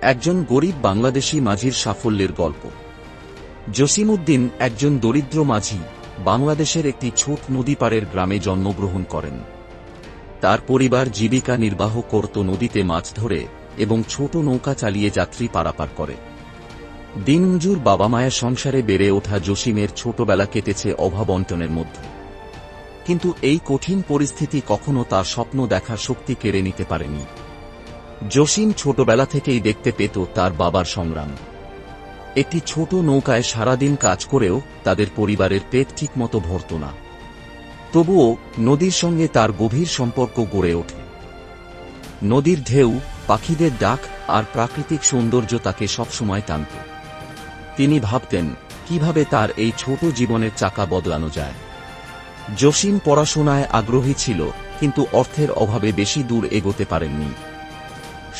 একজন গরিব বাংলাদেশি মাঝির সাফল্যের গল্প। জসিমউদ্দিন একজন দরিদ্র মাঝি বাংলাদেশের একটি ছোট নদীপাড়ের গ্রামে জন্মগ্রহণ করেন। তার পরিবার জীবিকা নির্বাহ করত নদীতে মাছ ধরে এবং ছোট নৌকা চালিয়ে যাত্রী পারাপার করে। দিনমজুর বাবা মায়ের সংসারে বেড়ে ওঠা জসিমের ছোটবেলা কেটেছে অভাব অনটনের মধ্যে। কিন্তু এই কঠিন পরিস্থিতি কখনো তার স্বপ্ন দেখার শক্তি কেড়ে নিতে পারেনি। জসিম ছোটবেলা থেকেই দেখতে পেত তার বাবার সংগ্রাম। একটি ছোট নৌকায় সারাদিন কাজ করেও তাদের পরিবারের পেট ঠিকমতো ভরত না। তবুও নদীর সঙ্গে তার গভীর সম্পর্ক গড়ে ওঠে। নদীর ঢেউ, পাখিদের ডাক আর প্রাকৃতিক সৌন্দর্য তাকে সবসময় টানত। তিনি ভাবতেন কিভাবে তার এই ছোট জীবনের চাকা বদলানো যায়। জসিম পড়াশোনায় আগ্রহী ছিল, কিন্তু অর্থের অভাবে বেশি দূর এগোতে পারেননি।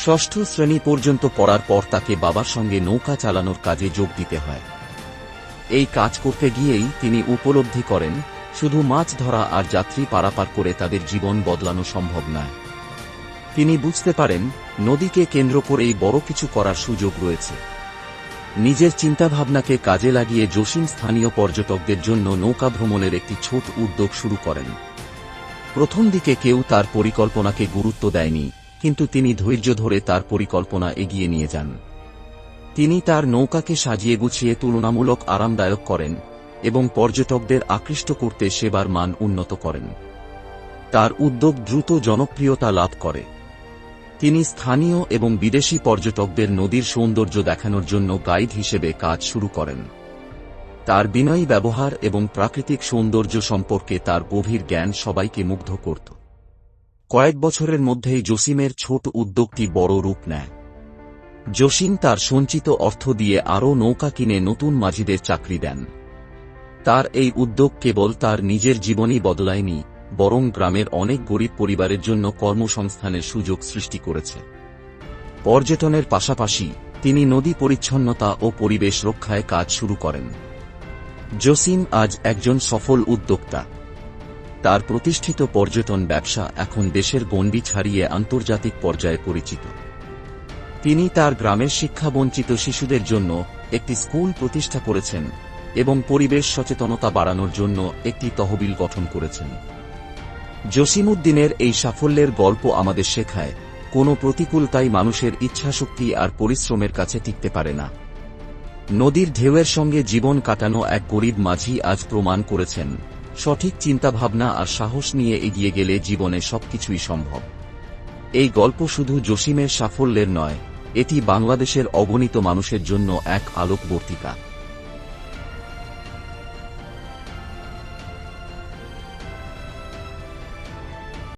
ষষ্ঠ শ্রেণী পর্যন্ত পড়ার পর তাকে বাবার সঙ্গে নৌকা চালানোর কাজে যোগ দিতে হয়। এই কাজ করতে গিয়েই তিনি উপলব্ধি করেন শুধু মাছ ধরা আর যাত্রী পারাপার করে তাদের জীবন বদলানো সম্ভব নয়। তিনি বুঝতে পারেন নদীকে কেন্দ্র করেই বড় কিছু করার সুযোগ রয়েছে। নিজের চিন্তাভাবনাকে কাজে লাগিয়ে জসিম স্থানীয় পর্যটকদের জন্য নৌকা ভ্রমণের একটি ছোট উদ্যোগ শুরু করেন। প্রথম দিকে কেউ তার পরিকল্পনাকে গুরুত্ব দেয়নি, কিন্তু তিনি ধৈর্য ধরে তার পরিকল্পনা এগিয়ে নিয়ে যান। তিনি তার নৌকাকে সাজিয়ে গুছিয়ে তুলনামূলক আরামদায়ক করেন এবং পর্যটকদের আকৃষ্ট করতে সেবার মান উন্নত করেন। তার উদ্যোগ দ্রুত জনপ্রিয়তা লাভ করে। তিনি স্থানীয় এবং বিদেশি পর্যটকদের নদীর সৌন্দর্য দেখানোর জন্য গাইড হিসেবে কাজ শুরু করেন। তার বিনয়ী ব্যবহার এবং প্রাকৃতিক সৌন্দর্য সম্পর্কে তার গভীর জ্ঞান সবাইকে মুগ্ধ করত। কয়েক বছরের মধ্যেই জসিমের ছোট উদ্যোগটি বড় রূপ নেয়। জসিম তার সঞ্চিত অর্থ দিয়ে আরও নৌকা কিনে নতুন মাঝিদের চাকরি দেন। তার এই উদ্যোগ কেবল তার নিজের জীবনই বদলায়নি, বরং গ্রামের অনেক গরিব পরিবারের জন্য কর্মসংস্থানের সুযোগ সৃষ্টি করেছে। পর্যটনের পাশাপাশি তিনি নদী পরিচ্ছন্নতা ও পরিবেশ রক্ষায় কাজ শুরু করেন। জসিম আজ একজন সফল উদ্যোক্তা। তার প্রতিষ্ঠিত পর্যটন ব্যবসা এখন দেশের গণ্ডি ছাড়িয়ে আন্তর্জাতিক পর্যায়ে পরিচিত। তিনি তার গ্রামের শিক্ষাবঞ্চিত শিশুদের জন্য একটি স্কুল প্রতিষ্ঠা করেছেন এবং পরিবেশ সচেতনতা বাড়ানোর জন্য একটি তহবিল গঠন করেছেন। জসিমউদ্দিনের এই সাফল্যের গল্প আমাদের শেখায় কোনো প্রতিকূলতাই মানুষের ইচ্ছাশক্তি আর পরিশ্রমের কাছে টিকতে পারে না। নদীর ঢেউয়ের সঙ্গে জীবন কাটানো এক গরিব মাঝি আজ প্রমাণ করেছেন সঠিক চিন্তাভাবনা আর সাহস নিয়ে এগিয়ে গেলে জীবনে সবকিছুই সম্ভব। এই গল্প শুধু জসিমের সাফল্যের নয়, এটি বাংলাদেশের অগণিত মানুষের জন্য এক আলোকবর্তিকা।